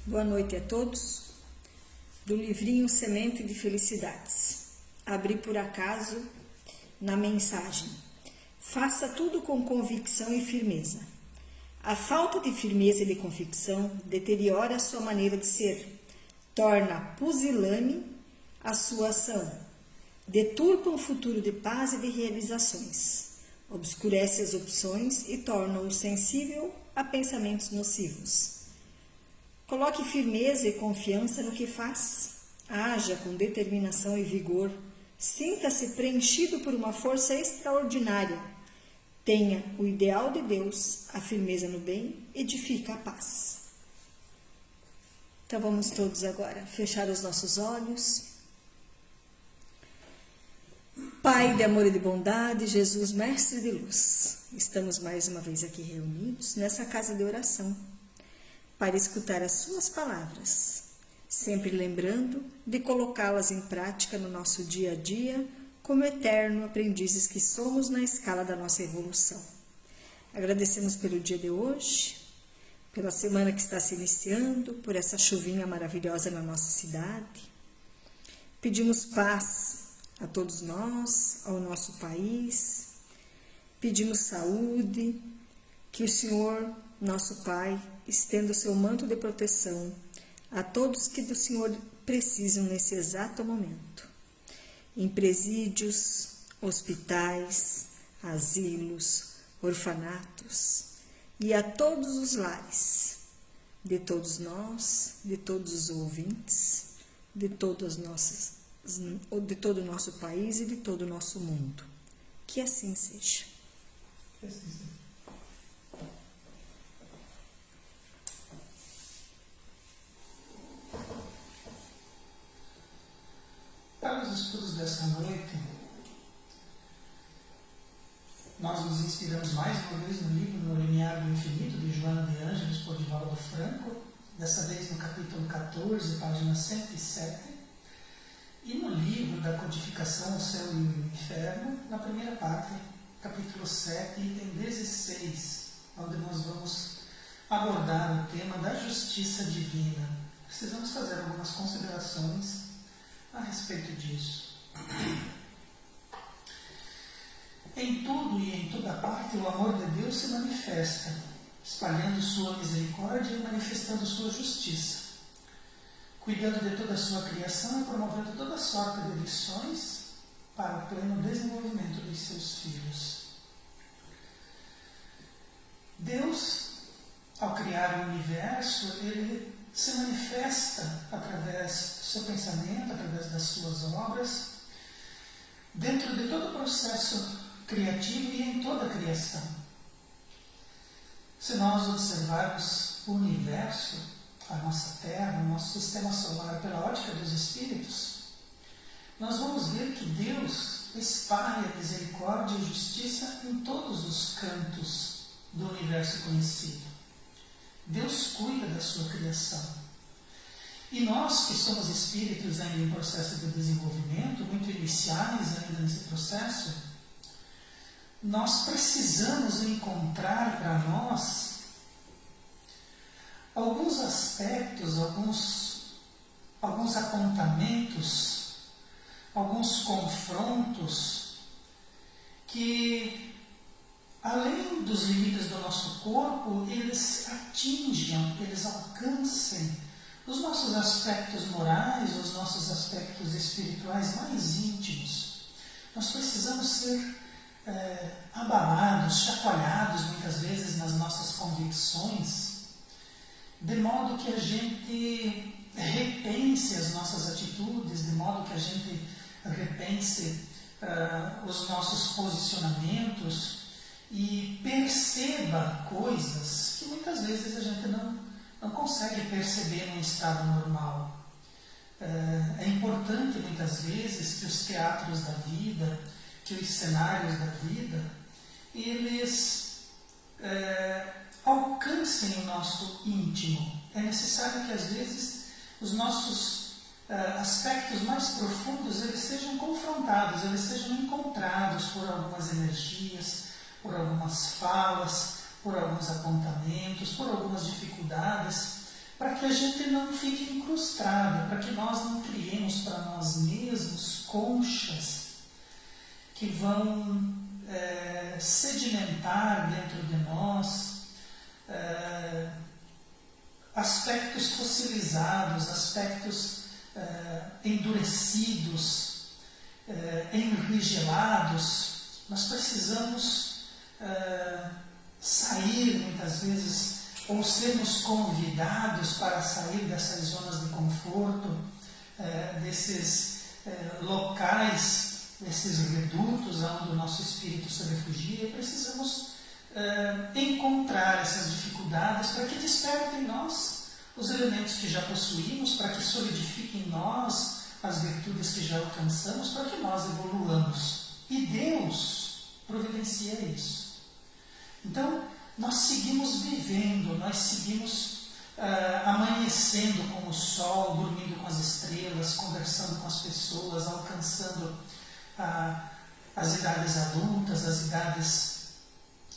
Boa noite a todos. Do livrinho Semente de Felicidades. Abri por acaso na mensagem. Faça tudo com convicção e firmeza. A falta de firmeza e de convicção deteriora a sua maneira de ser, torna pusilânime a sua ação, deturpa um futuro de paz e de realizações, obscurece as opções e torna-o sensível a pensamentos nocivos. Coloque firmeza e confiança no que faz. Haja com determinação e vigor. Sinta-se preenchido por uma força extraordinária. Tenha o ideal de Deus, a firmeza no bem, edifica a paz. Então vamos todos agora fechar os nossos olhos. Pai de amor e de bondade, Jesus, mestre de luz, estamos mais uma vez aqui reunidos nessa casa de oração, para escutar as suas palavras, sempre lembrando de colocá-las em prática no nosso dia a dia, como eterno aprendizes que somos na escala da nossa evolução. Agradecemos pelo dia de hoje, pela semana que está se iniciando, por essa chuvinha maravilhosa na nossa cidade. Pedimos paz a todos nós, ao nosso país, pedimos saúde, que o Senhor, nosso Pai, estenda o seu manto de proteção a todos que do Senhor precisam nesse exato momento. Em presídios, hospitais, asilos, orfanatos e a todos os lares, de todos nós, de todos os ouvintes, de todo o nosso país e de todo o nosso mundo. Que assim seja. Que assim seja. Para os estudos dessa noite, nós nos inspiramos mais uma vez no livro No Limiar do Infinito, de Joana de Ângeles, por Divaldo Franco, dessa vez no capítulo 14, página 107, e no livro da Codificação ao Céu e o Inferno, na primeira parte, capítulo 7, item 16, onde nós vamos abordar o tema da justiça divina. Precisamos fazer algumas considerações a respeito disso. Em tudo e em toda parte o amor de Deus se manifesta, espalhando sua misericórdia e manifestando sua justiça, cuidando de toda a sua criação e promovendo toda sorte de lições para o pleno desenvolvimento dos seus filhos. Deus, ao criar o universo, ele se manifesta através do seu pensamento, através das suas obras, dentro de todo o processo criativo e em toda a criação. Se nós observarmos o universo, a nossa Terra, o nosso sistema solar pela ótica dos espíritos, nós vamos ver que Deus espalha misericórdia e justiça em todos os cantos do universo conhecido. Deus cuida da sua criação. E nós, que somos espíritos ainda em processo de desenvolvimento, muito iniciais ainda nesse processo, nós precisamos encontrar para nós alguns aspectos, alguns apontamentos, alguns confrontos que, além dos limites do nosso corpo, eles atinjam, eles alcancem os nossos aspectos morais, os nossos aspectos espirituais mais íntimos. Nós precisamos ser abalados, chacoalhados muitas vezes nas nossas convicções, de modo que a gente repense as nossas atitudes, de modo que a gente repense os nossos posicionamentos e perceba coisas que muitas vezes a gente não consegue perceber num estado normal. É importante muitas vezes que os teatros da vida, que os cenários da vida, eles alcancem o nosso íntimo. É necessário que às vezes os nossos aspectos mais profundos eles sejam confrontados, eles sejam encontrados por algumas energias, por algumas falas, por alguns apontamentos, por algumas dificuldades, para que a gente não fique incrustado, para que nós não criemos para nós mesmos conchas que vão sedimentar dentro de nós aspectos fossilizados, aspectos endurecidos, enrigelados. Nós precisamos sair muitas vezes, ou sermos convidados para sair dessas zonas de conforto, desses locais, desses redutos onde o nosso espírito se refugia, e precisamos encontrar essas dificuldades para que despertem em nós os elementos que já possuímos, para que solidifiquem em nós as virtudes que já alcançamos, para que nós evoluamos. E Deus providencia isso. Então, nós seguimos vivendo, nós seguimos amanhecendo com o sol, dormindo com as estrelas, conversando com as pessoas, alcançando as idades adultas,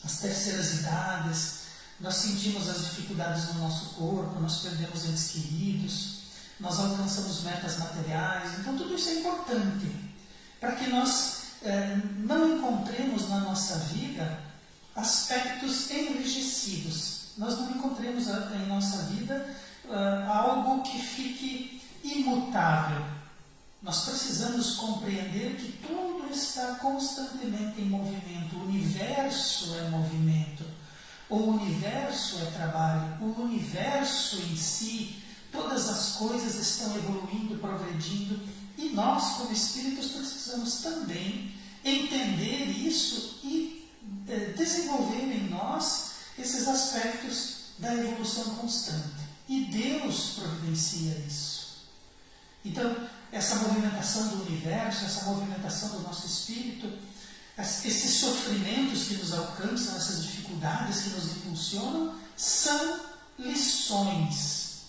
as terceiras idades. Nós sentimos as dificuldades no nosso corpo, nós perdemos entes queridos, nós alcançamos metas materiais. Então tudo isso é importante para que nós não encontremos na nossa vida aspectos enrijecidos. Nós não encontremos em nossa vida algo que fique imutável. Nós precisamos compreender que tudo está constantemente em movimento. O universo é movimento. O universo é trabalho. O universo em si, todas as coisas estão evoluindo, progredindo. E nós, como espíritos, precisamos também entender isso e desenvolver em nós esses aspectos da evolução constante. E Deus providencia isso. Então, essa movimentação do universo, essa movimentação do nosso espírito, esses sofrimentos que nos alcançam, essas dificuldades que nos impulsionam, são lições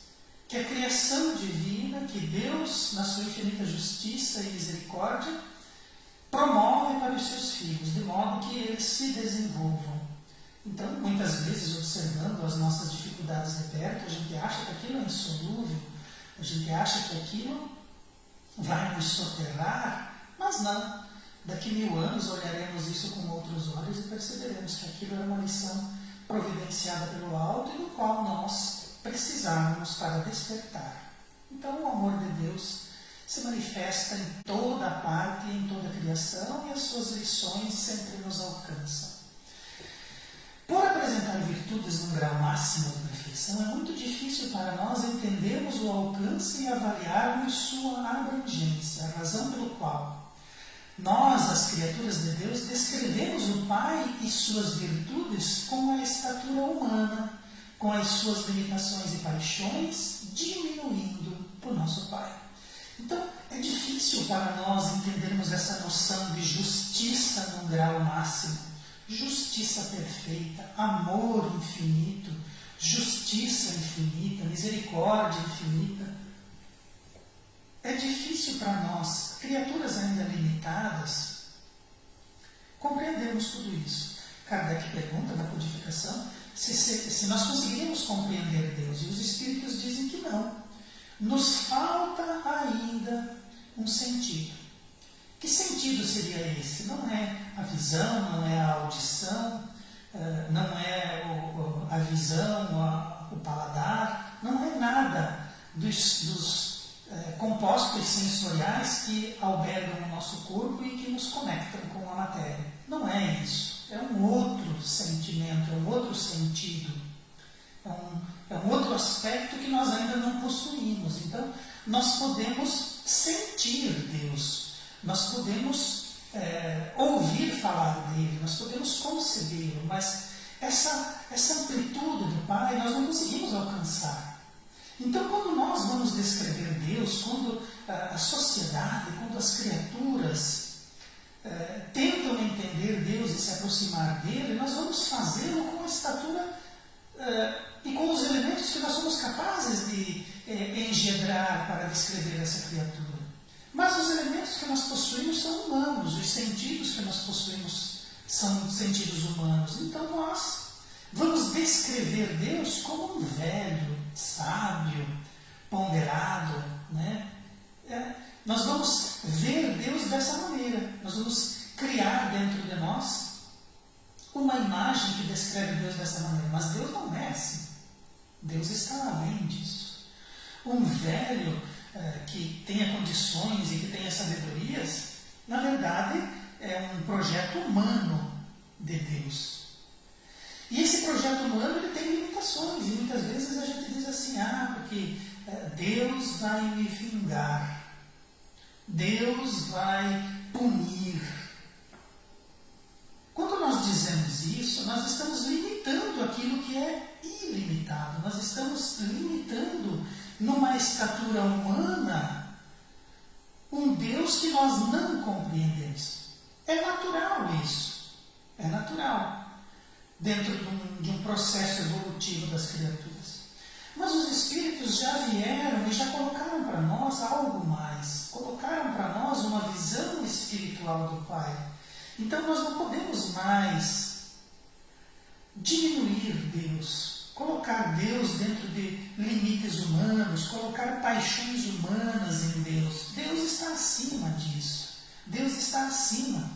que a criação divina, que Deus, na sua infinita justiça e misericórdia, promove para os seus filhos, de modo que eles se desenvolvam. Então, muitas vezes, observando as nossas dificuldades de perto, a gente acha que aquilo é insolúvel, a gente acha que aquilo vai nos soterrar, mas não. Daqui 1000 anos olharemos isso com outros olhos e perceberemos que aquilo é uma lição providenciada pelo alto e do qual nós precisávamos para despertar. Então o amor de Deus se manifesta em toda a parte e em toda a criação, e as suas lições sempre nos alcançam. Por apresentar virtudes num grau máximo de perfeição, é muito difícil para nós entendermos o alcance e avaliarmos sua abrangência, a razão pelo qual nós, as criaturas de Deus, descrevemos o Pai e suas virtudes com a estatura humana, com as suas limitações e paixões, diminuindo o nosso Pai. Então, é difícil para nós entendermos essa noção de justiça num grau máximo, justiça perfeita, amor infinito, justiça infinita, misericórdia infinita. É difícil para nós, criaturas ainda limitadas, compreendermos tudo isso. Kardec pergunta na codificação se nós conseguiríamos compreender Deus, e os Espíritos dizem que não. Nos falta ainda um sentido. Que sentido seria esse? Não é a visão, não é a audição, não é a visão, o paladar, não é nada dos compostos sensoriais que albergam o nosso corpo e que nos conectam com a matéria. Não é isso. É um outro sentimento, é um outro sentido. É um outro aspecto que nós ainda não possuímos. Então, nós podemos sentir Deus, nós podemos ouvir falar dele, nós podemos concebê-lo, mas essa amplitude do Pai nós não conseguimos alcançar. Então, quando nós vamos descrever Deus, quando a sociedade, quando as criaturas tentam entender Deus e se aproximar dele, nós vamos fazê-lo com a estatura e com os elementos que nós somos capazes de engendrar para descrever essa criatura. Mas os elementos que nós possuímos são humanos, os sentidos que nós possuímos são sentidos humanos. Então nós vamos descrever Deus como um velho, sábio, ponderado, né? Nós vamos ver Deus dessa maneira. Nós vamos criar dentro de nós uma imagem que descreve Deus dessa maneira. Mas Deus não é assim. Deus está além disso. Um velho que tenha condições e que tenha sabedorias, na verdade, é um projeto humano de Deus. E esse projeto humano ele tem limitações. E muitas vezes a gente diz assim, porque Deus vai me vingar. Deus vai punir. Quando nós dizemos isso, nós estamos limitando aquilo que é ilimitado. Nós estamos limitando, numa estatura humana, um Deus que nós não compreendemos. É natural isso. É natural. Dentro de um processo evolutivo das criaturas. Mas os Espíritos já vieram e já colocaram para nós algo mais. Colocaram para nós uma visão espiritual do Pai. Então nós não podemos mais diminuir Deus, colocar Deus dentro de limites humanos, colocar paixões humanas em Deus. Deus está acima disso. Deus está acima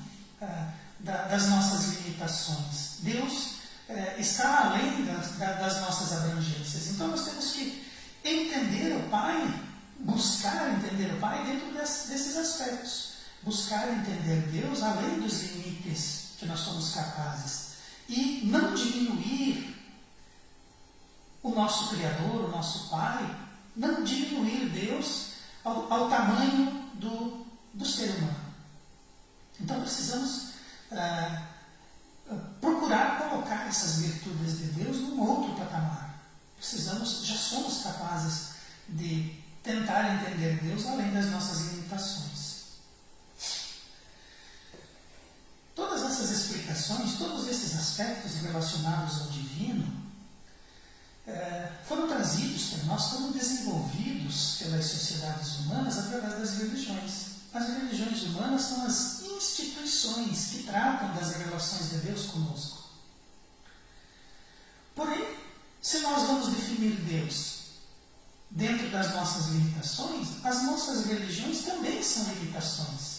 das nossas limitações. Deus está além das nossas abrangências. Então nós temos que entender o Pai, buscar entender o Pai dentro desses aspectos. Buscar entender Deus além dos limites que nós somos capazes. E não diminuir o nosso Criador, o nosso Pai, não diminuir Deus ao tamanho do ser humano. Então precisamos procurar colocar essas virtudes de Deus num outro patamar. Já somos capazes de tentar entender Deus além das nossas limitações. Todas essas explicações, todos esses aspectos relacionados ao divino, foram trazidos para nós, foram desenvolvidos pelas sociedades humanas através das religiões. As religiões humanas são as instituições que tratam das relações de Deus conosco. Porém, se nós vamos definir Deus dentro das nossas limitações, as nossas religiões também são limitações.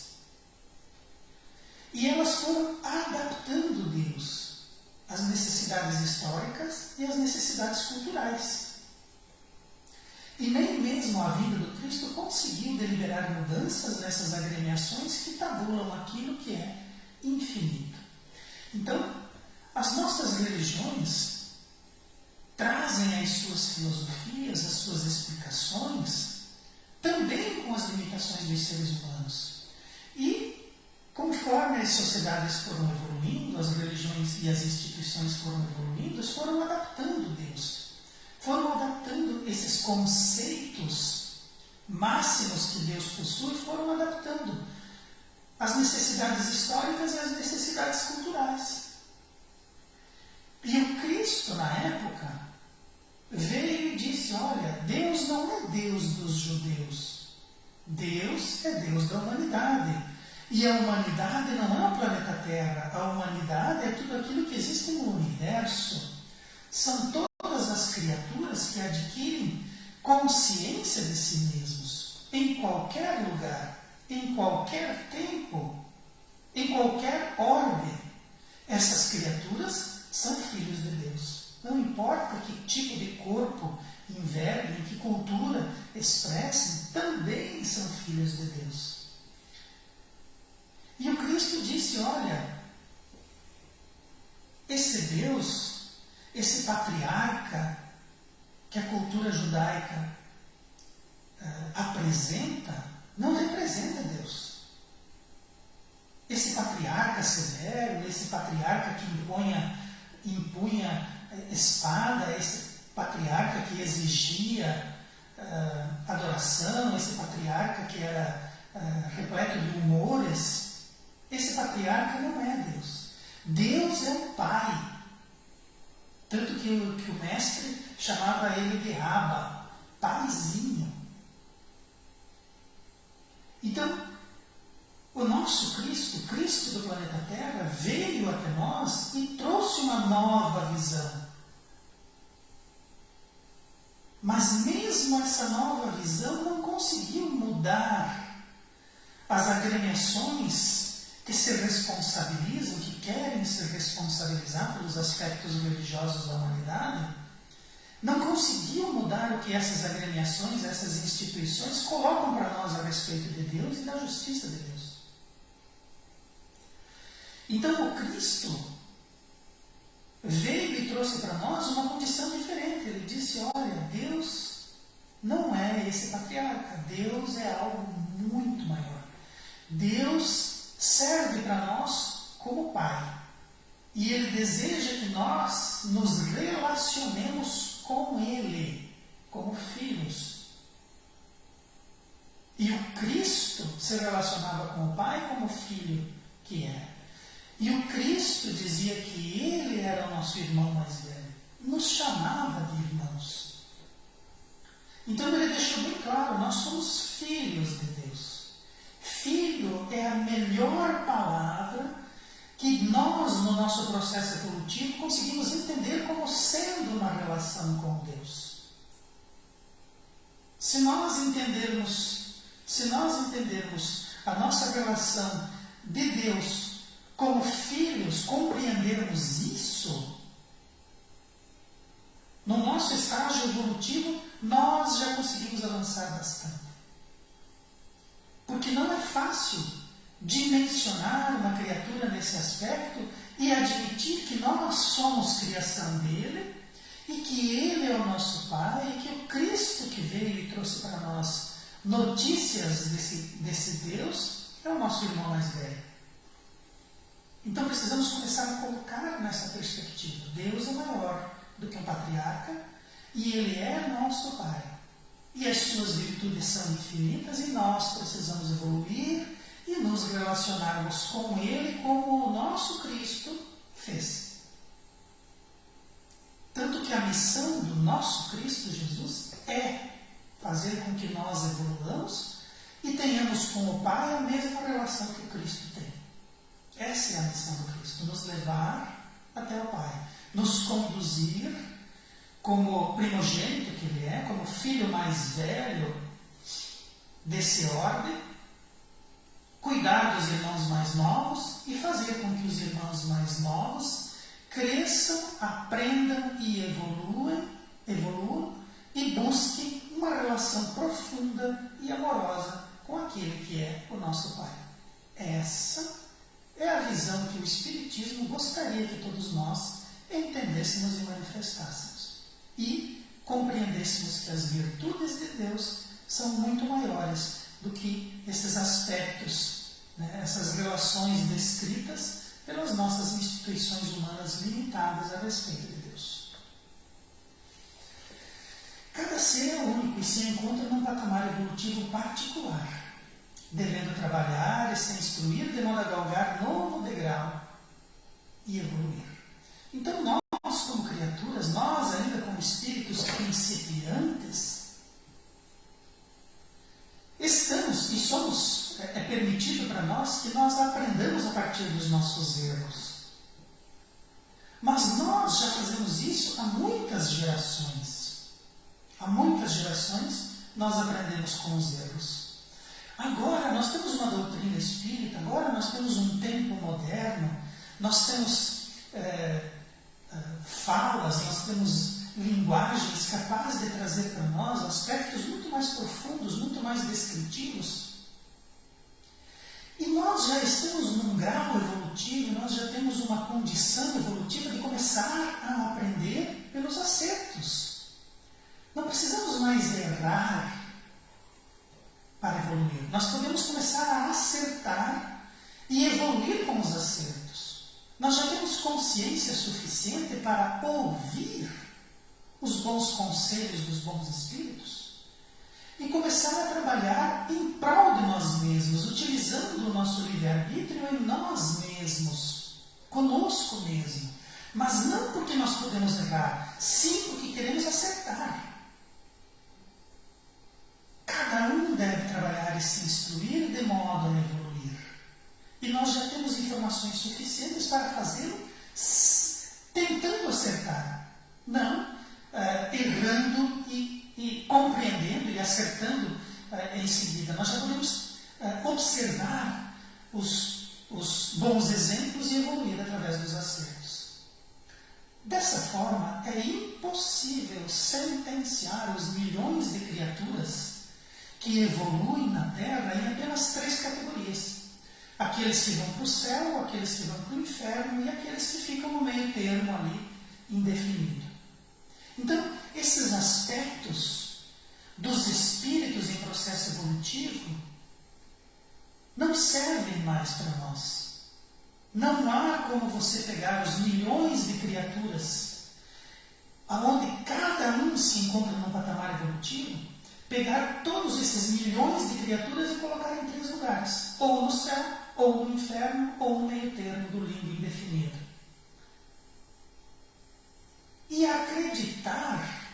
E elas foram adaptando Deus às necessidades históricas e às necessidades culturais. E nem mesmo a vinda do Cristo conseguiu deliberar mudanças nessas agremiações que tabulam aquilo que é infinito. Então, as nossas religiões trazem as suas filosofias, as suas explicações, também com as limitações dos seres humanos. E, conforme as sociedades foram evoluindo, as religiões e as instituições foram evoluindo, foram adaptando Deus. Foram adaptando esses conceitos máximos que Deus possui, foram adaptando às necessidades históricas e às necessidades culturais. E o Cristo, na época, veio e disse, olha, Deus não é Deus dos judeus. Deus é Deus da humanidade. E a humanidade não é o planeta Terra. A humanidade é tudo aquilo que existe no universo. São todas as criaturas que adquirem consciência de si mesmos, em qualquer lugar, em qualquer tempo, em qualquer ordem. Essas criaturas são filhos de Deus. Não importa que tipo de corpo enverguem, que cultura expressem, também são filhos de Deus. E o Cristo disse, olha, esse Deus, esse patriarca que a cultura judaica apresenta, não representa Deus. Esse patriarca severo, esse patriarca que impunha espada, esse patriarca que exigia adoração, esse patriarca que era repleto de humores, esse patriarca não é Deus. Deus é o Pai. Tanto que o mestre chamava ele de Abba, paizinho. Então, o nosso Cristo, Cristo do planeta Terra, veio até nós e trouxe uma nova visão. Mas mesmo essa nova visão não conseguiu mudar as agremiações que se responsabilizam, que querem se responsabilizar pelos aspectos religiosos da humanidade, não conseguiu mudar o que essas agremiações, essas instituições colocam para nós a respeito de Deus e da justiça de Deus. Então o Cristo veio e trouxe para nós uma condição diferente. Ele disse, olha, Deus não é esse patriarca, Deus é algo muito maior. Deus serve para nós como Pai. E Ele deseja que nós nos relacionemos com Ele, como filhos. E o Cristo se relacionava com o Pai como filho que é. E o Cristo dizia que Ele era o nosso irmão mais velho. Nos chamava de irmãos. Então Ele deixou bem claro, nós somos filhos de Deus. Filho é a melhor palavra que nós, no nosso processo evolutivo, conseguimos entender como sendo uma relação com Deus. Se nós entendermos a nossa relação de Deus como filhos, compreendermos isso, no nosso estágio evolutivo, nós já conseguimos avançar bastante. Porque não é fácil dimensionar uma criatura nesse aspecto e admitir que nós somos criação dele e que ele é o nosso Pai e que o Cristo que veio e trouxe para nós notícias desse Deus é o nosso irmão mais velho. Então precisamos começar a colocar nessa perspectiva. Deus é maior do que um patriarca e Ele é nosso Pai. E as suas virtudes são infinitas e nós precisamos evoluir e nos relacionarmos com Ele como o nosso Cristo fez. Tanto que a missão do nosso Cristo Jesus é fazer com que nós evoluamos e tenhamos com o Pai a mesma relação que o Cristo tem. Essa é a missão do Cristo, nos levar até o Pai, nos conduzir como primogênito que Ele é, como filho mais velho desse orbe, cuidar dos irmãos mais novos e fazer com que os irmãos mais novos cresçam, aprendam e evoluam e busquem uma relação profunda e amorosa com aquele que é o nosso Pai. Essa é a visão que o Espiritismo gostaria que todos nós entendêssemos e manifestássemos. E compreendêssemos que as virtudes de Deus são muito maiores do que esses aspectos, essas relações descritas pelas nossas instituições humanas limitadas a respeito de Deus. Cada ser é único e se encontra num patamar evolutivo particular, devendo trabalhar e se instruir de modo a galgar novo degrau e evoluir. Então nós, como criaturas, nós ainda como espíritos principiantes, estamos e somos, é permitido para nós que nós aprendamos a partir dos nossos erros. Mas nós já fazemos isso há muitas gerações. Há muitas gerações nós aprendemos com os erros. Agora nós temos uma doutrina espírita, agora nós temos um tempo moderno, nós temos falas, nós temos linguagens capazes de trazer para nós aspectos muito mais profundos, muito mais descritivos. E nós já estamos num grau evolutivo, nós já temos uma condição evolutiva de começar a aprender pelos acertos. Não precisamos mais errar para evoluir. Nós podemos começar a acertar e evoluir com os acertos. Nós já temos consciência suficiente para ouvir os bons conselhos dos bons espíritos e começar a trabalhar em prol de nós mesmos, utilizando o nosso livre-arbítrio em nós mesmos, conosco mesmo. Mas não porque nós podemos errar, sim porque queremos acertar. Cada um deve trabalhar e se instruir de modo a evoluir. E nós já temos informações suficientes para fazê-lo tentando acertar, não errando e e compreendendo e acertando em seguida. Nós já podemos observar os bons exemplos e evoluir através dos acertos. Dessa forma, é impossível sentenciar os milhões de criaturas que evoluem na Terra em apenas 3 categorias. Aqueles que vão para o céu, aqueles que vão para o inferno e aqueles que ficam no meio termo ali, indefinido. Então, esses aspectos dos espíritos em processo evolutivo não servem mais para nós. Não há como você pegar os milhões de criaturas, aonde cada um se encontra num patamar evolutivo, pegar todos esses milhões de criaturas e colocar em 3 lugares, ou no céu, ou no inferno, ou no meio termo do limbo indefinido. E acreditar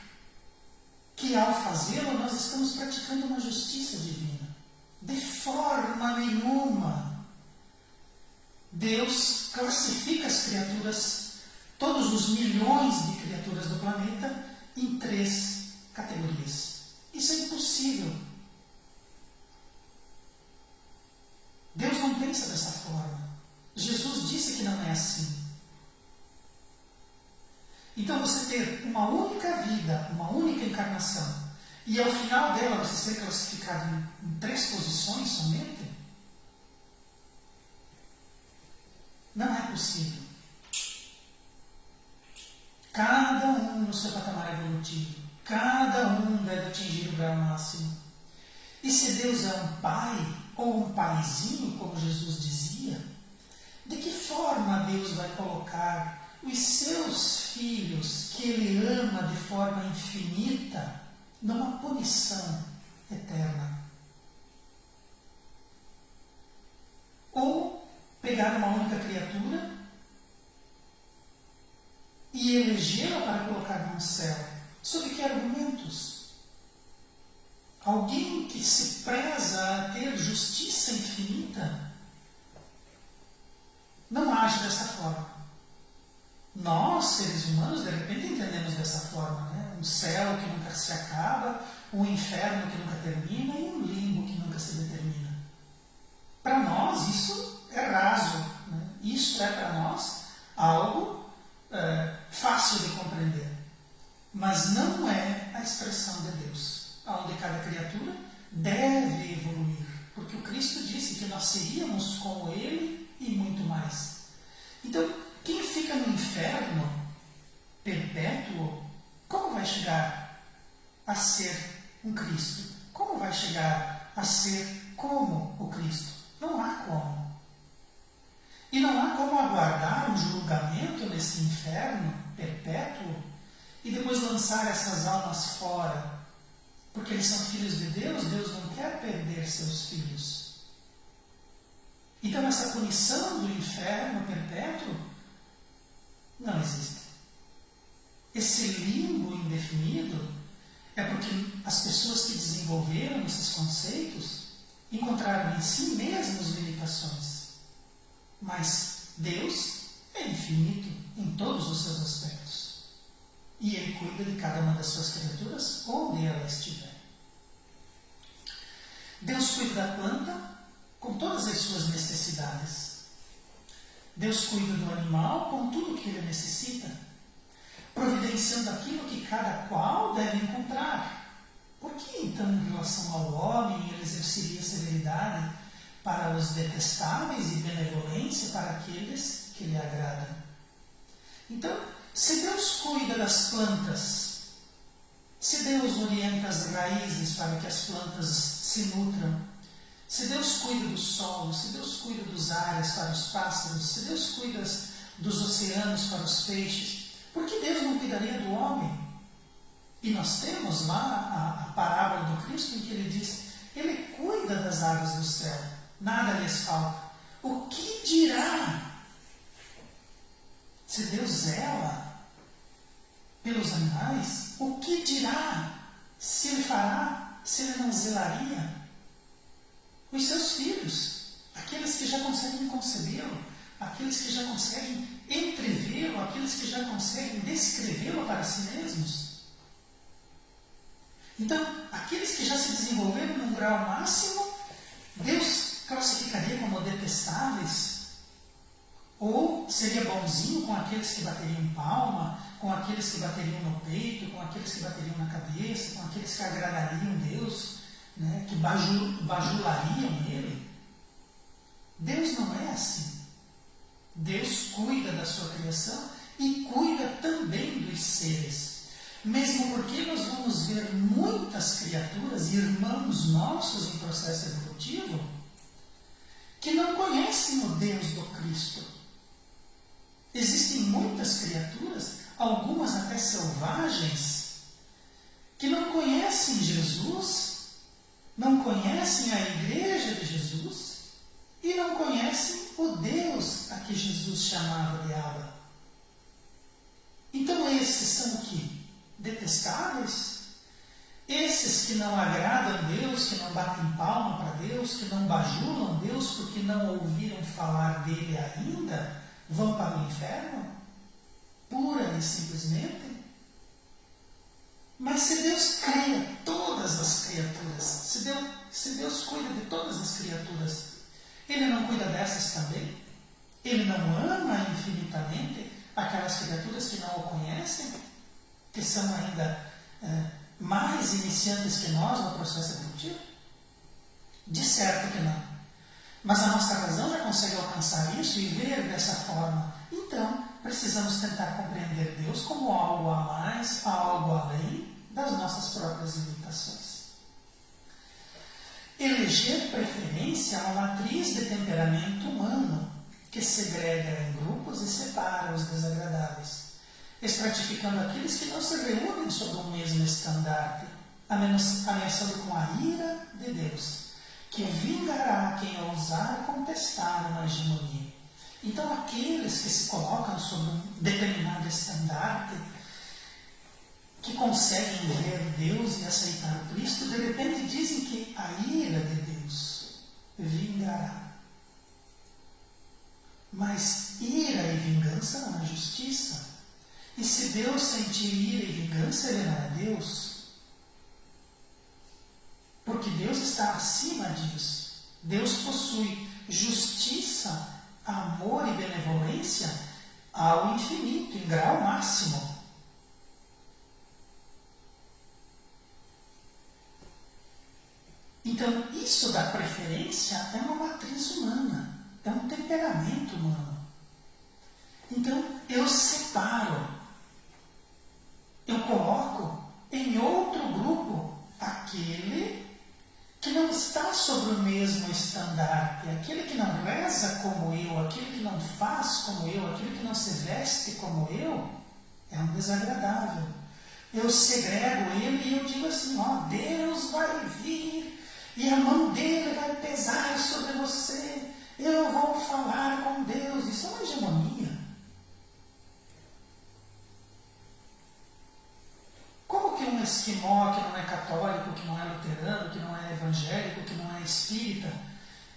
que ao fazê-lo nós estamos praticando uma justiça divina. De forma nenhuma. Deus classifica as criaturas, todos os milhões de criaturas do planeta, em 3 categorias. Isso é impossível. Deus não pensa dessa forma. Jesus disse que não é assim. Então você ter uma única vida, uma única encarnação, e ao final dela você ser classificado em 3 posições somente, não é possível. Cada um no seu patamar evolutivo, cada um deve atingir o grau máximo. E se Deus é um pai, ou um paizinho, como Jesus dizia, de que forma Deus vai colocar os seus filhos, que Ele ama de forma infinita, numa punição eterna? Ou pegar uma única criatura e elegê-la para colocar no céu? Sob que argumentos? Alguém que se preza a ter justiça infinita não age dessa forma. Nós, seres humanos, de repente entendemos dessa forma, né? Um céu que nunca se acaba, um inferno que nunca termina e um limbo que nunca se determina. Para nós isso é raso, né? Isso é para nós algo fácil de compreender. Mas não é a expressão de Deus, onde cada criatura deve evoluir. Porque o Cristo disse que nós seríamos como Ele e muito mais. Então, quem fica no inferno perpétuo, como vai chegar a ser um Cristo? Como vai chegar a ser como o Cristo? Não há como. E não há como aguardar um julgamento nesse inferno perpétuo e depois lançar essas almas fora, porque eles são filhos de Deus. Deus não quer perder seus filhos. Então essa punição do inferno perpétuo não existe. Esse limbo indefinido é porque as pessoas que desenvolveram esses conceitos encontraram em si mesmos limitações. Mas Deus é infinito em todos os seus aspectos. E Ele cuida de cada uma das suas criaturas onde ela estiver. Deus cuida da planta com todas as suas necessidades. Deus cuida do animal com tudo o que ele necessita, providenciando aquilo que cada qual deve encontrar. Por que então, em relação ao homem, ele exerceria severidade para os detestáveis e benevolência para aqueles que lhe agradam? Então, se Deus cuida das plantas, se Deus orienta as raízes para que as plantas se nutram, se Deus cuida do solo, se Deus cuida dos ares para os pássaros, se Deus cuida dos oceanos para os peixes, por que Deus não cuidaria do homem? E nós temos lá a parábola do Cristo em que ele diz: Ele cuida das aves do céu, nada lhes falta. O que dirá se Deus zela pelos animais? O que dirá se Ele fará, se Ele não zelaria? Os seus filhos, aqueles que já conseguem concebê-lo, aqueles que já conseguem entrevê-lo, aqueles que já conseguem descrevê-lo para si mesmos. Então, aqueles que já se desenvolveram num grau máximo, Deus classificaria como detestáveis? Ou seria bonzinho com aqueles que bateriam palma, com aqueles que bateriam no peito, com aqueles que bateriam na cabeça, com aqueles que agradariam Deus, né, que bajulariam Ele? Deus não é assim. Deus cuida da sua criação e cuida também dos seres. Mesmo porque nós vamos ver muitas criaturas, irmãos nossos em processo evolutivo, que não conhecem o Deus do Cristo. Existem muitas criaturas, algumas até selvagens, que não conhecem Jesus, não conhecem a Igreja de Jesus e não conhecem o Deus a que Jesus chamava de Abba. Então esses são o quê? Detestáveis? Esses que não agradam Deus, que não batem palma para Deus, que não bajulam Deus porque não ouviram falar dele ainda, vão para o inferno? Pura e simplesmente? Mas se Deus cria todas as criaturas, se Deus cuida de todas as criaturas, Ele não cuida dessas também? Ele não ama infinitamente aquelas criaturas que não o conhecem, que são ainda mais iniciantes que nós no processo evolutivo? De certo que não. Mas a nossa razão já consegue alcançar isso e ver dessa forma. Então, precisamos tentar compreender Deus como algo a mais, algo além das nossas próprias limitações. Eleger preferência é uma matriz de temperamento humano que segrega em grupos e separa os desagradáveis, estratificando aqueles que não se reúnem sob o mesmo estandarte, ameaçando com a ira de Deus, que vingará quem ousar contestar uma hegemonia. Então, aqueles que se colocam sob um determinado estandarte, que conseguem ver Deus e aceitar o Cristo, de repente dizem que a ira de Deus vingará. Mas ira e vingança não é justiça. E se Deus sentir ira e vingança, Ele não é Deus. Porque Deus está acima disso. Deus possui justiça, amor e benevolência ao infinito, em grau máximo. Então, isso da preferência é uma matriz humana, é um temperamento humano. Então, eu separo, eu coloco em outro grupo aquele que não está sobre o mesmo estandarte, aquele que não reza como eu, aquele que não faz como eu, aquele que não se veste como eu, é um desagradável. Eu segrego ele e eu digo assim, Deus vai vir e a mão dele vai pesar sobre você, eu vou falar com Deus. Isso é uma hegemonia. Como que um esquimó que não é católico, que não é luterano, que não é evangélico, que não é espírita,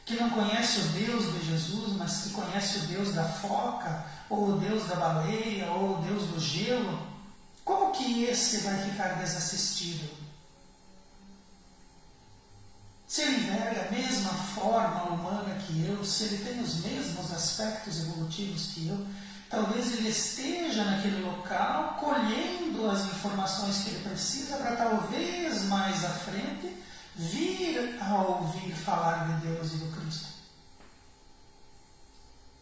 que não conhece o Deus de Jesus, mas que conhece o Deus da foca, ou o Deus da baleia, ou o Deus do gelo, como que esse vai ficar desassistido? Se ele enverga a mesma forma humana que eu, se ele tem os mesmos aspectos evolutivos que eu, talvez ele esteja naquele local colhendo as informações que ele precisa para talvez mais à frente vir a ouvir falar de Deus e do Cristo.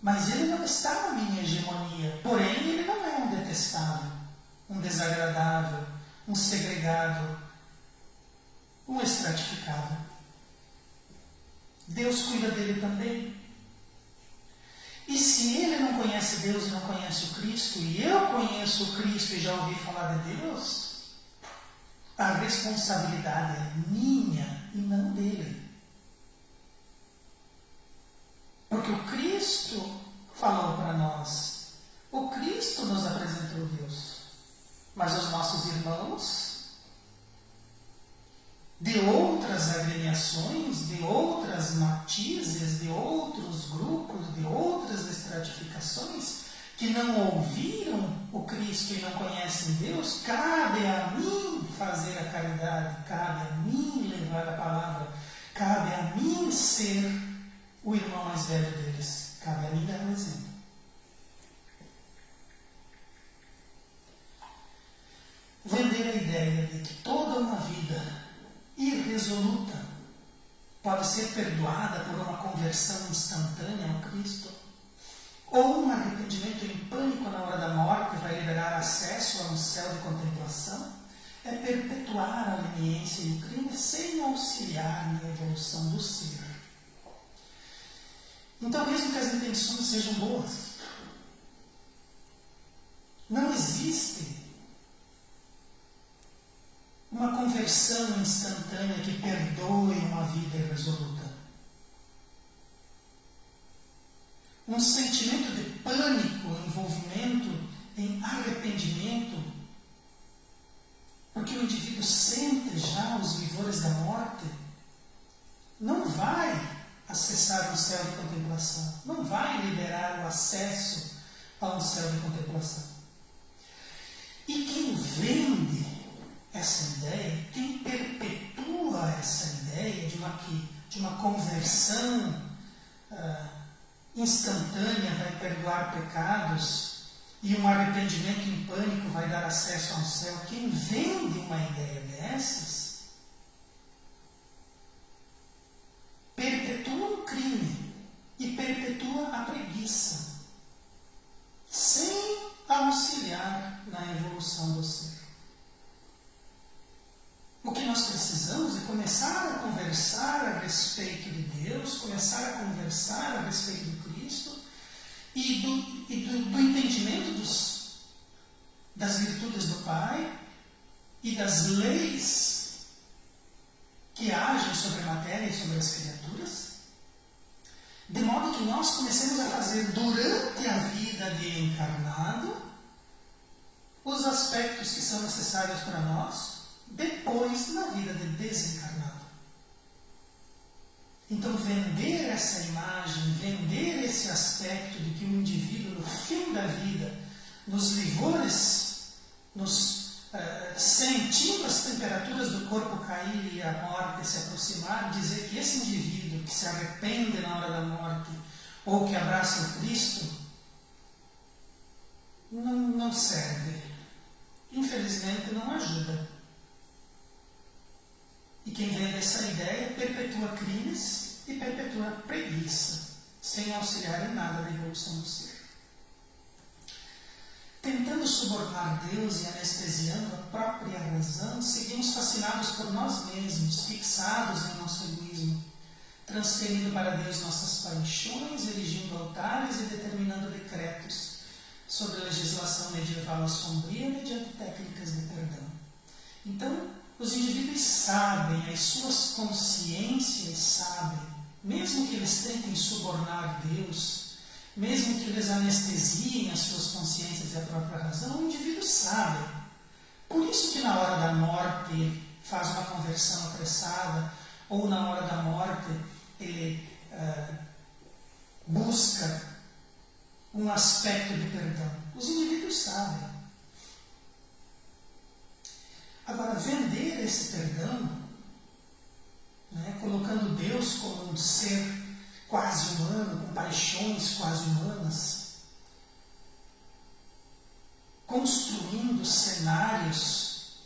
Mas ele não está na minha hegemonia, porém ele não é um detestável, um desagradável, um segregado, um estratificado. Deus cuida dele também. E se ele não conhece Deus e não conhece o Cristo, e eu conheço o Cristo e já ouvi falar de Deus, a responsabilidade é minha e não dele. Porque o Cristo falou para nós, o Cristo nos apresentou Deus, mas os nossos irmãos de outras agremiações, de outras matizes, de outros grupos, de outras estratificações, que não ouviram o Cristo e não conhecem Deus, cabe a mim fazer a caridade, cabe a mim levar a palavra, cabe a mim ser o irmão mais velho deles, cabe a mim dar o exemplo. Vender a ideia de que toda uma vida irresoluta pode ser perdoada por uma conversão instantânea ao Cristo, ou um arrependimento em pânico na hora da morte vai liberar acesso a um céu de contemplação, é perpetuar a leniência e o crime sem auxiliar na evolução do ser. Então, mesmo que as intenções sejam boas, não existe uma conversão instantânea que perdoe uma vida irresoluta. Um sentimento de pânico, envolvimento em arrependimento, porque o indivíduo sente já os vigores da morte, não vai acessar um céu de contemplação, não vai liberar o acesso a um céu de contemplação. E quem vende essa ideia, quem perpetua essa ideia de uma conversão instantânea vai perdoar pecados e um arrependimento em pânico vai dar acesso ao céu, quem vende uma ideia dessas perpetua o crime e perpetua a preguiça sem auxiliar na evolução do ser. O que nós precisamos é começar a conversar a respeito de Deus, começar a conversar a respeito do Cristo e do entendimento das virtudes do Pai e das leis que agem sobre a matéria e sobre as criaturas, de modo que nós comecemos a fazer durante a vida de encarnado os aspectos que são necessários para nós depois na vida de desencarnado. Então, vender essa imagem, vender esse aspecto de que o indivíduo, no fim da vida, nos livores, sentindo as temperaturas do corpo cair e a morte se aproximar, dizer que esse indivíduo que se arrepende na hora da morte ou que abraça o Cristo, não serve. Infelizmente, não ajuda. E quem vende essa ideia perpetua crimes e perpetua preguiça, sem auxiliar em nada na evolução do ser. Tentando subornar Deus e anestesiando a própria razão, seguimos fascinados por nós mesmos, fixados em nosso egoísmo, transferindo para Deus nossas paixões, erigindo altares e determinando decretos sobre a legislação medieval sombria mediante técnicas de perdão. Então, os indivíduos sabem, as suas consciências sabem, mesmo que eles tentem subornar Deus, mesmo que eles anestesiem as suas consciências e a própria razão, o indivíduo sabe. Por isso que na hora da morte ele faz uma conversão apressada, ou na hora da morte ele busca um aspecto de perdão. Os indivíduos sabem. Agora, vender esse perdão, colocando Deus como um ser quase humano, com paixões quase humanas, construindo cenários,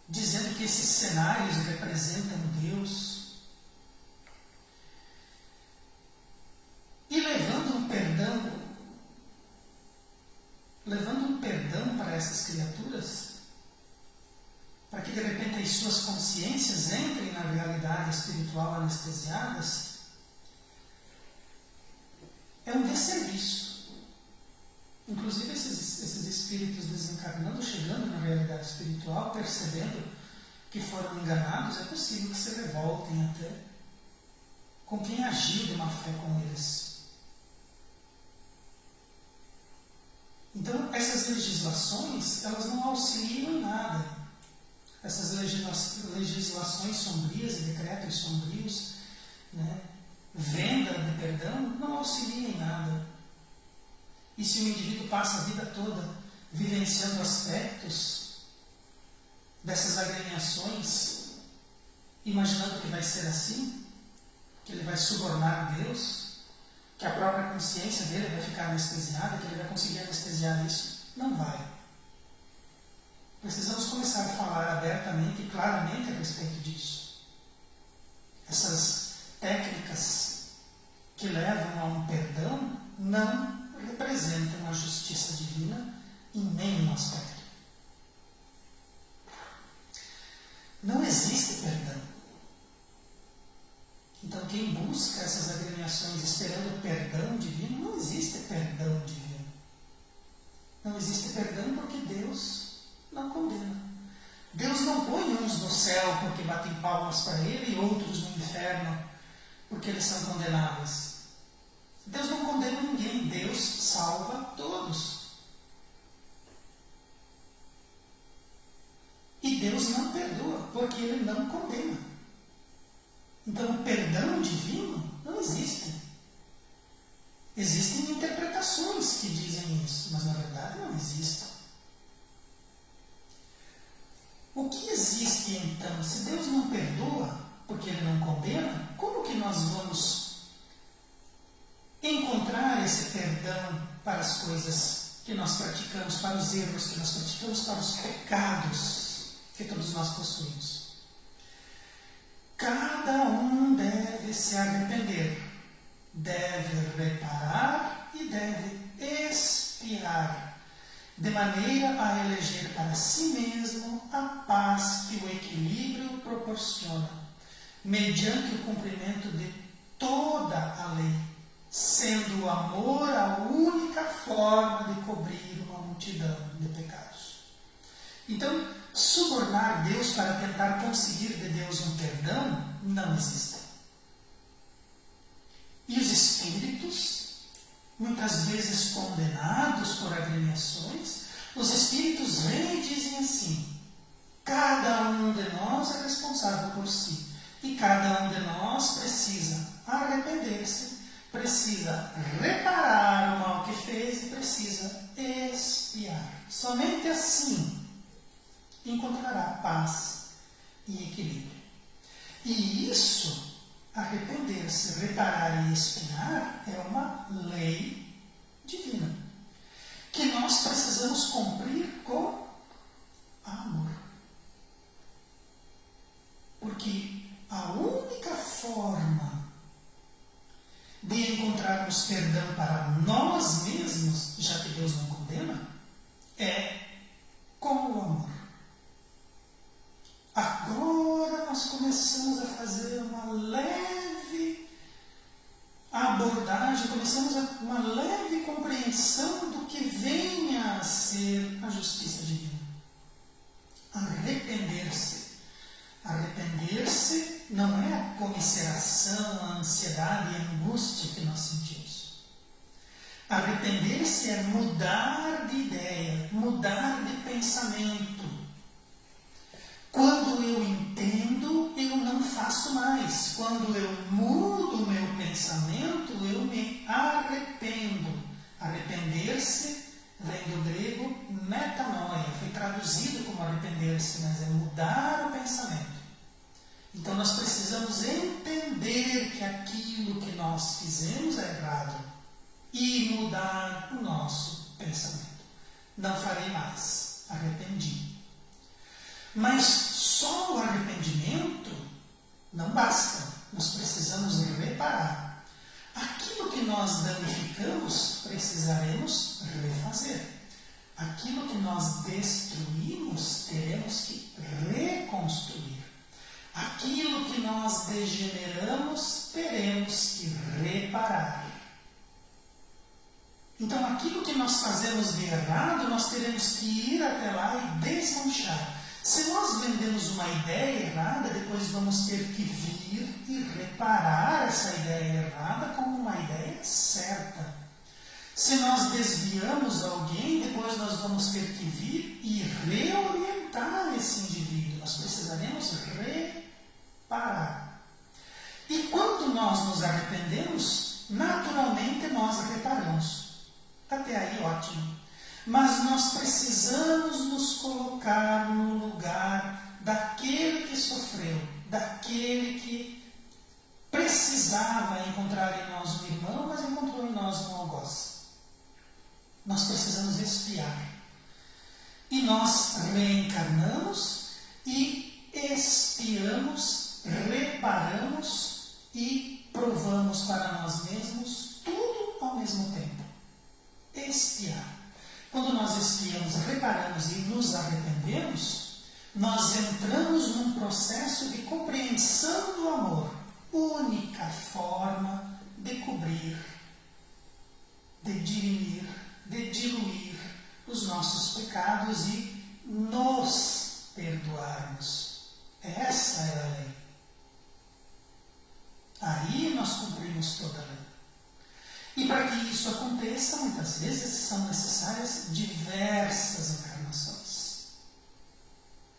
dizendo que esses cenários representam Deus, e levando um perdão para essas criaturas, para que de repente as suas consciências entrem na realidade espiritual anestesiadas, é um desserviço. Inclusive esses espíritos desencarnando, chegando na realidade espiritual, percebendo que foram enganados, é possível que se revoltem até com quem agiu de má fé com eles. Então, essas legislações, elas não auxiliam em nada. Essas legislações sombrias e decretos sombrios, venda de perdão, não auxiliam em nada. E se o indivíduo passa a vida toda vivenciando aspectos dessas agremiações, imaginando que vai ser assim, que ele vai subornar Deus, que a própria consciência dele vai ficar anestesiada, que ele vai conseguir anestesiar isso. Não vai. Precisamos começar a falar abertamente e claramente a respeito disso. Essas técnicas que levam a um perdão não representam a justiça divina em nenhum aspecto. Não existe perdão. Então, quem busca essas agremiações esperando perdão divino, não existe perdão divino. Não existe perdão porque Deus não condena. Deus não põe uns no céu porque batem palmas para Ele e outros no inferno porque eles são condenáveis. Deus não condena ninguém, Deus salva todos. E Deus não perdoa porque Ele não condena. Então, o perdão divino não existe. Existem interpretações que dizem isso, mas na verdade não existe. O que existe então? Se Deus não perdoa porque Ele não condena, como que nós vamos encontrar esse perdão para as coisas que nós praticamos, para os erros que nós praticamos, para os pecados que todos nós possuímos? Cada um deve se arrepender, deve reparar e deve expiar, de maneira a eleger para si mesmo a paz que o equilíbrio proporciona, mediante o cumprimento de toda a lei, sendo o amor a única forma de cobrir uma multidão de pecados. Então, subornar Deus para tentar conseguir de Deus um perdão não existe. E os espíritos, muitas vezes condenados por agremiações, os espíritos vêm e dizem assim: cada um de nós é responsável por si, e cada um de nós precisa arrepender-se, precisa reparar o mal que fez e precisa expiar. Somente assim encontrará paz e equilíbrio. E isso, arrepender-se, reparar e expiar, é uma lei divina, que nós precisamos cumprir com amor. Porque a única forma de encontrarmos perdão para nós mesmos, já que Deus não condena, é com o amor. Agora nós começamos a fazer uma leve abordagem, começamos uma leve compreensão do que venha a ser a justiça divina. Arrepender-se. Arrepender-se não é a comisseração, a ansiedade e a angústia que nós sentimos. Arrepender-se é mudar de ideia, mudar de pensamento. Quando eu entendo, eu não faço mais. Quando eu mudo o meu pensamento, eu me arrependo. Arrepender-se vem do grego metanoia. Foi traduzido como arrepender-se, mas é mudar o pensamento. Então nós precisamos entender que aquilo que nós fizemos é errado e mudar o nosso pensamento. Não farei mais. Arrependi. Mas só o arrependimento não basta. Nós precisamos reparar. Aquilo que nós danificamos, precisaremos refazer. Aquilo que nós destruímos, teremos que reconstruir. Aquilo que nós degeneramos, teremos que reparar. Então, aquilo que nós fazemos de errado, nós teremos que ir até lá e desmanchar. Se nós vendemos uma ideia errada, depois vamos ter que vir e reparar essa ideia errada como uma ideia certa. Se nós desviamos alguém, depois nós vamos ter que vir e reorientar esse indivíduo. Nós precisaremos reparar. E quando nós nos arrependemos, naturalmente nós reparamos. Até aí, ótimo. mas nós precisamos nos colocar no lugar daquele que sofreu, daquele que precisava encontrar em nós um irmão, mas encontrou em nós um algoz. Nós precisamos expiar. E nós reencarnamos e expiamos, reparamos e provamos para nós mesmos tudo ao mesmo tempo. Expiar. Quando nós expiamos, reparamos e nos arrependemos, nós entramos num processo de compreensão do amor. Única forma de cobrir, de dirimir, de diluir os nossos pecados e nos perdoarmos. Essa é a lei. Aí nós cumprimos toda a lei. E para que isso aconteça, muitas vezes são necessárias diversas encarnações.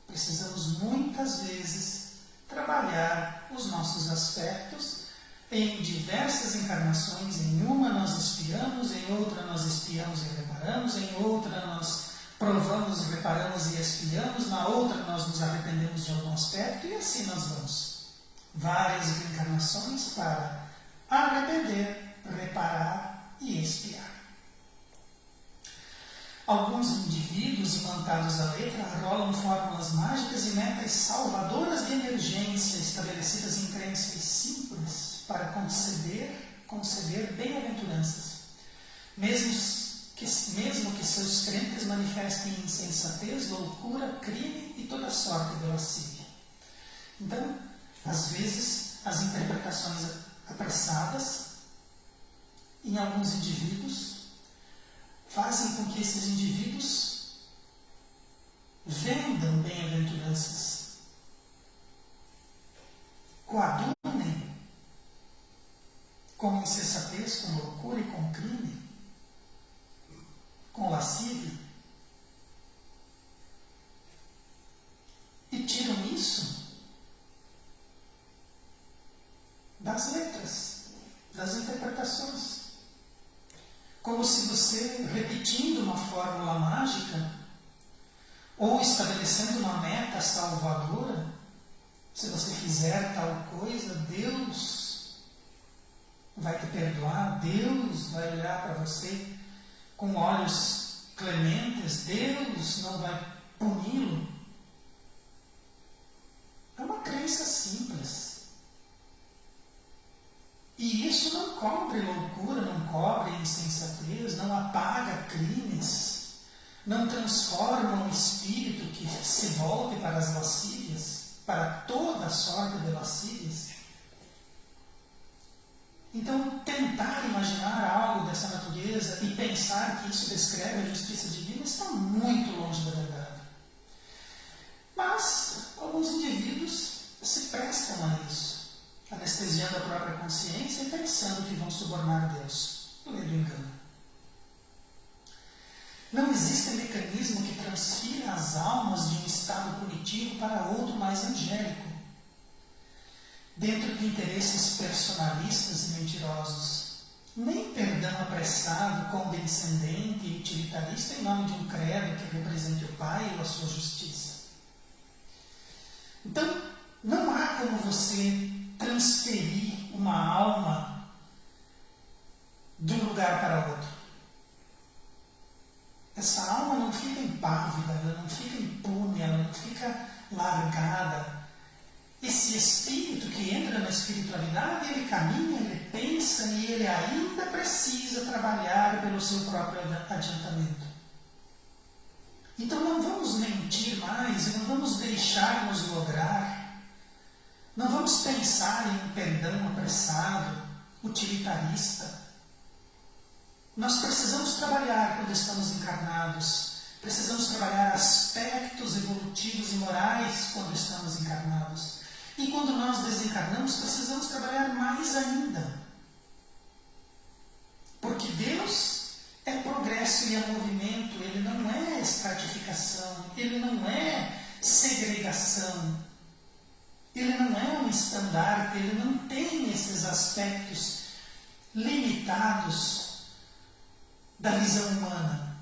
Precisamos muitas vezes trabalhar os nossos aspectos em diversas encarnações. Em uma nós expiamos, em outra nós expiamos e reparamos, em outra nós provamos, reparamos e expiamos, na outra nós nos arrependemos de algum aspecto, e assim nós vamos. Várias encarnações para arrepender, reparar e expiar. Alguns indivíduos, imantados à letra, rolam fórmulas mágicas e metas salvadoras de emergência estabelecidas em crenças simples para conceder bem-aventuranças, mesmo que seus crentes manifestem insensatez, loucura, crime e toda sorte de lascívia. Então, às vezes, as interpretações apressadas em alguns indivíduos fazem com que esses indivíduos vendam bem-aventuranças, coadunem com insensatez, com loucura e com crime, com lascívia, e tiram isso das letras, das interpretações. Como se você, repetindo uma fórmula mágica, ou estabelecendo uma meta salvadora, se você fizer tal coisa, Deus vai te perdoar, Deus vai olhar para você com olhos clementes, Deus não vai puni-lo. É uma crença simples. E isso não cobre loucura, não cobre insensatez, não apaga crimes, não transforma um espírito que se volte para as lascívias, para toda a sorte de lascívias. Então, tentar imaginar algo dessa natureza e pensar que isso descreve a justiça divina está muito longe da verdade. Mas alguns indivíduos se prestam a isso, anestesiando a própria consciência e pensando que vão subornar Deus. Lei do engano. Não existe mecanismo que transfira as almas de um estado punitivo para outro mais angélico, dentro de interesses personalistas e mentirosos. Nem perdão apressado, condescendente e utilitarista em nome de um credo que represente o Pai ou a sua justiça. Então, não há como você transferir uma alma de um lugar para outro. Essa alma não fica impávida, ela não fica impune, ela não fica largada. Esse espírito que entra na espiritualidade, ele caminha, ele pensa e ele ainda precisa trabalhar pelo seu próprio adiantamento. Então não vamos mentir mais e não vamos deixar-nos lograr. Não vamos pensar em um perdão apressado, utilitarista. Nós precisamos trabalhar quando estamos encarnados. Precisamos trabalhar aspectos evolutivos e morais quando estamos encarnados. E quando nós desencarnamos, precisamos trabalhar mais ainda. Porque Deus é progresso e é movimento, Ele não é estratificação, Ele não é segregação, Ele não é um estandarte, Ele não tem esses aspectos limitados da visão humana.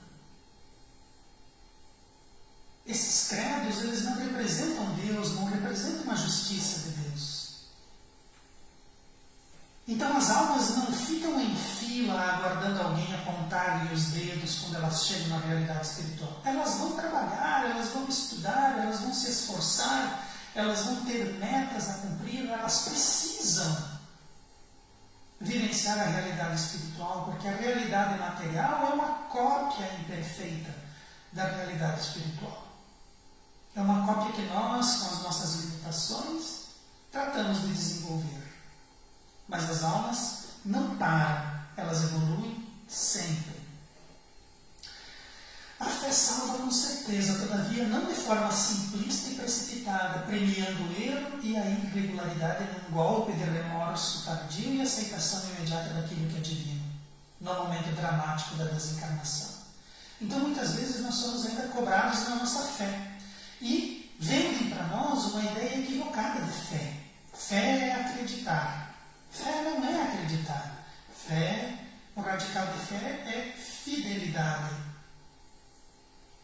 esses credos, eles não representam Deus, não representam a justiça de Deus. Então as almas não ficam em fila aguardando alguém apontar-lhe os dedos quando elas chegam na realidade espiritual. Elas vão trabalhar, elas vão estudar, elas vão se esforçar, elas vão ter metas a cumprir, elas precisam vivenciar a realidade espiritual, porque a realidade material é uma cópia imperfeita da realidade espiritual. É uma cópia que nós, com as nossas limitações, tratamos de desenvolver. Mas as almas não param, elas evoluem sempre. A fé salva com certeza, todavia não de forma simplista e precipitada, premiando o erro e a irregularidade num golpe de remorso tardio e aceitação imediata daquilo que é divino, no momento dramático da desencarnação. Então muitas vezes nós somos ainda cobrados na nossa fé e vendem para nós uma ideia equivocada de fé. Fé é acreditar. Fé não é acreditar. Fé, o radical de fé é fidelidade.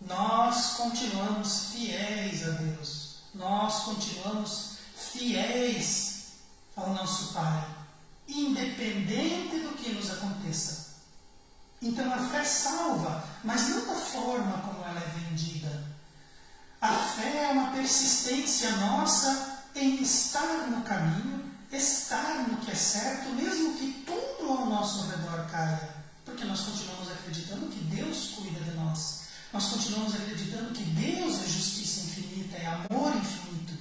Nós continuamos fiéis a Deus. Nós continuamos fiéis ao nosso Pai, independente do que nos aconteça. Então a fé salva, mas não da forma como ela é vendida. A fé é uma persistência nossa em estar no caminho, estar no que é certo, mesmo que tudo ao nosso redor caia, porque nós continuamos acreditando que Deus cuida de nós, nós continuamos acreditando que Deus é justiça infinita, é amor infinito,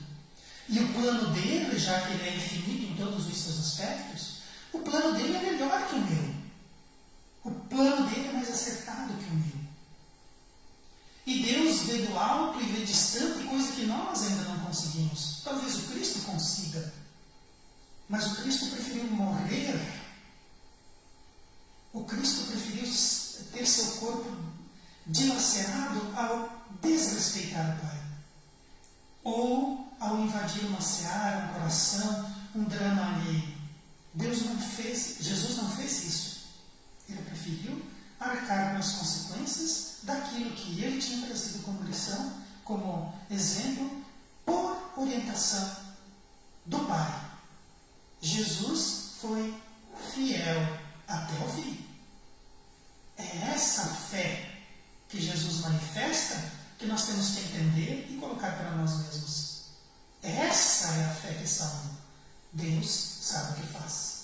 e o plano dele, já que ele é infinito em todos os seus aspectos, o plano dele é melhor que o meu, o plano dele é mais acertado que o meu. E Deus vê do alto e vê distante, coisa que nós ainda não conseguimos. Talvez o Cristo consiga, mas o Cristo preferiu morrer. O Cristo preferiu ter seu corpo dilacerado ao desrespeitar o Pai. Ou ao invadir uma seara, um coração, um drama alheio. Jesus não fez isso. Ele preferiu arcar com as consequências daquilo que ele tinha trazido como lição, como exemplo, por orientação do Pai. Jesus foi fiel até o fim. É essa fé que Jesus manifesta que nós temos que entender e colocar para nós mesmos. Essa é a fé que salva. Deus sabe o que faz.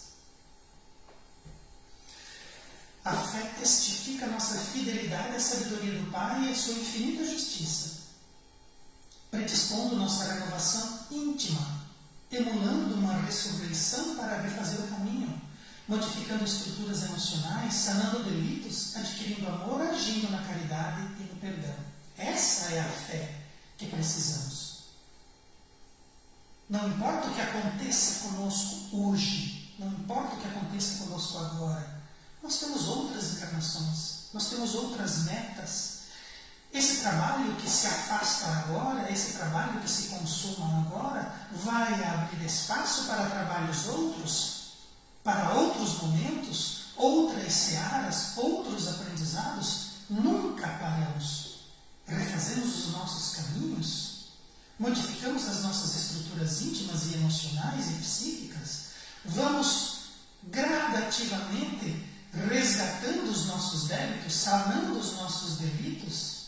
A fé testifica a nossa fidelidade à sabedoria do Pai e à sua infinita justiça, predispondo nossa renovação íntima, emulando uma ressurreição para refazer o caminho, modificando estruturas emocionais, sanando delitos, adquirindo amor, agindo na caridade e no perdão. Essa é a fé que precisamos. Não importa o que aconteça conosco hoje, não importa o que aconteça conosco agora, nós temos outras encarnações, nós temos outras metas. Esse trabalho que se afasta agora, esse trabalho que se consuma agora, vai abrir espaço para trabalhos outros, para outros momentos, outras searas, outros aprendizados. Nunca paramos. Refazemos os nossos caminhos, modificamos as nossas estruturas íntimas e emocionais e psíquicas, vamos gradativamente resgatando os nossos débitos, sanando os nossos delitos,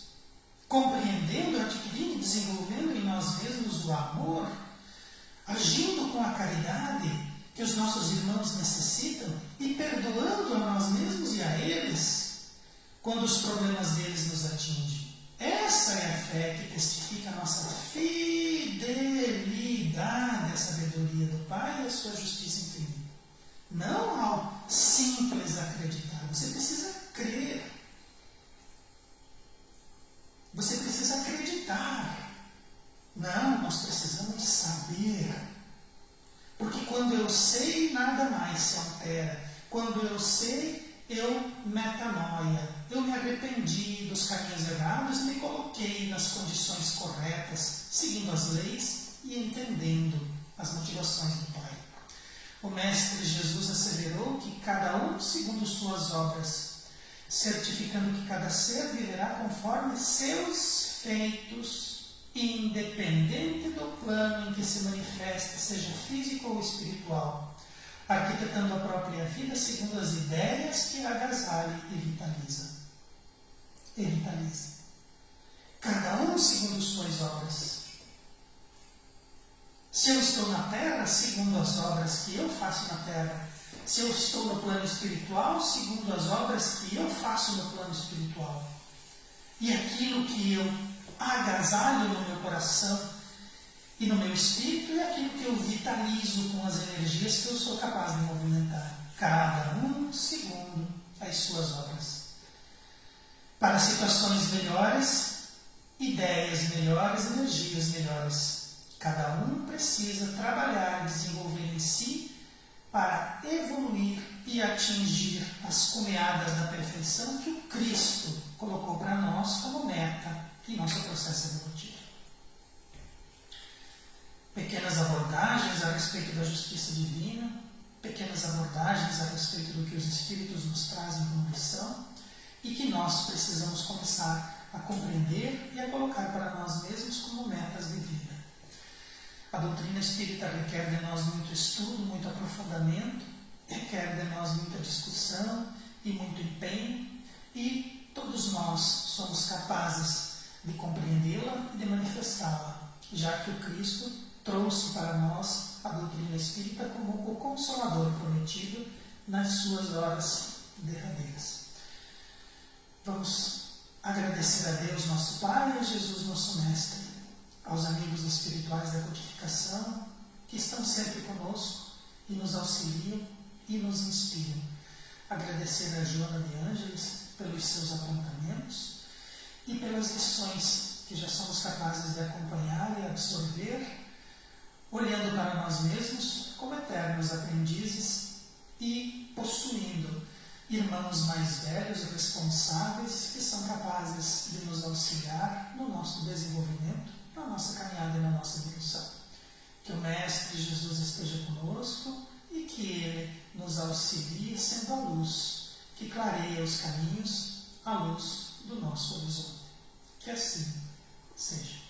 compreendendo, adquirindo e desenvolvendo em nós mesmos o amor, agindo com a caridade que os nossos irmãos necessitam e perdoando a nós mesmos e a eles quando os problemas deles nos atingem. Essa é a fé que testifica a nossa fidelidade à sabedoria do Pai e à sua justiça infinita. Não ao simples acreditar. Você precisa crer. Você precisa acreditar. Não, nós precisamos saber. Porque quando eu sei, nada mais se altera. Quando eu sei, eu metanoia. Eu me arrependi dos caminhos errados e me coloquei nas condições corretas, seguindo as leis e entendendo as motivações do Pai. O Mestre Jesus asseverou que cada um segundo suas obras, certificando que cada ser viverá conforme seus feitos independente do plano em que se manifesta, seja físico ou espiritual, arquitetando a própria vida segundo as ideias que agasalha e vitaliza. Cada um segundo suas obras. Se eu estou na terra, segundo as obras que eu faço na terra. Se eu estou no plano espiritual, segundo as obras que eu faço no plano espiritual. E aquilo que eu agasalho no meu coração e no meu espírito é aquilo que eu vitalizo com as energias que eu sou capaz de movimentar. Cada um segundo as suas obras. Para situações melhores, ideias melhores, energias melhores. Cada um precisa trabalhar e desenvolver em si para evoluir e atingir as cumeadas da perfeição que o Cristo colocou para nós como meta em nosso processo evolutivo. Pequenas abordagens a respeito da justiça divina, pequenas abordagens a respeito do que os Espíritos nos trazem como lição e que nós precisamos começar a compreender e a colocar para nós mesmos como metas de vida. A doutrina espírita requer de nós muito estudo, muito aprofundamento, requer de nós muita discussão e muito empenho, e todos nós somos capazes de compreendê-la e de manifestá-la, já que o Cristo trouxe para nós a doutrina espírita como o Consolador prometido nas suas horas derradeiras. Vamos agradecer a Deus, nosso Pai, e a Jesus, nosso Mestre, aos amigos espirituais da codificação, que estão sempre conosco e nos auxiliam e nos inspiram. Agradecer a Joana de Ângeles pelos seus apontamentos e pelas lições que já somos capazes de acompanhar e absorver, olhando para nós mesmos como eternos aprendizes e possuindo irmãos mais velhos e responsáveis que são capazes de nos auxiliar no nosso desenvolvimento, na nossa caminhada e na nossa evolução. Que o Mestre Jesus esteja conosco e que Ele nos auxilie sendo a luz que clareia os caminhos, a luz do nosso horizonte. Que assim seja.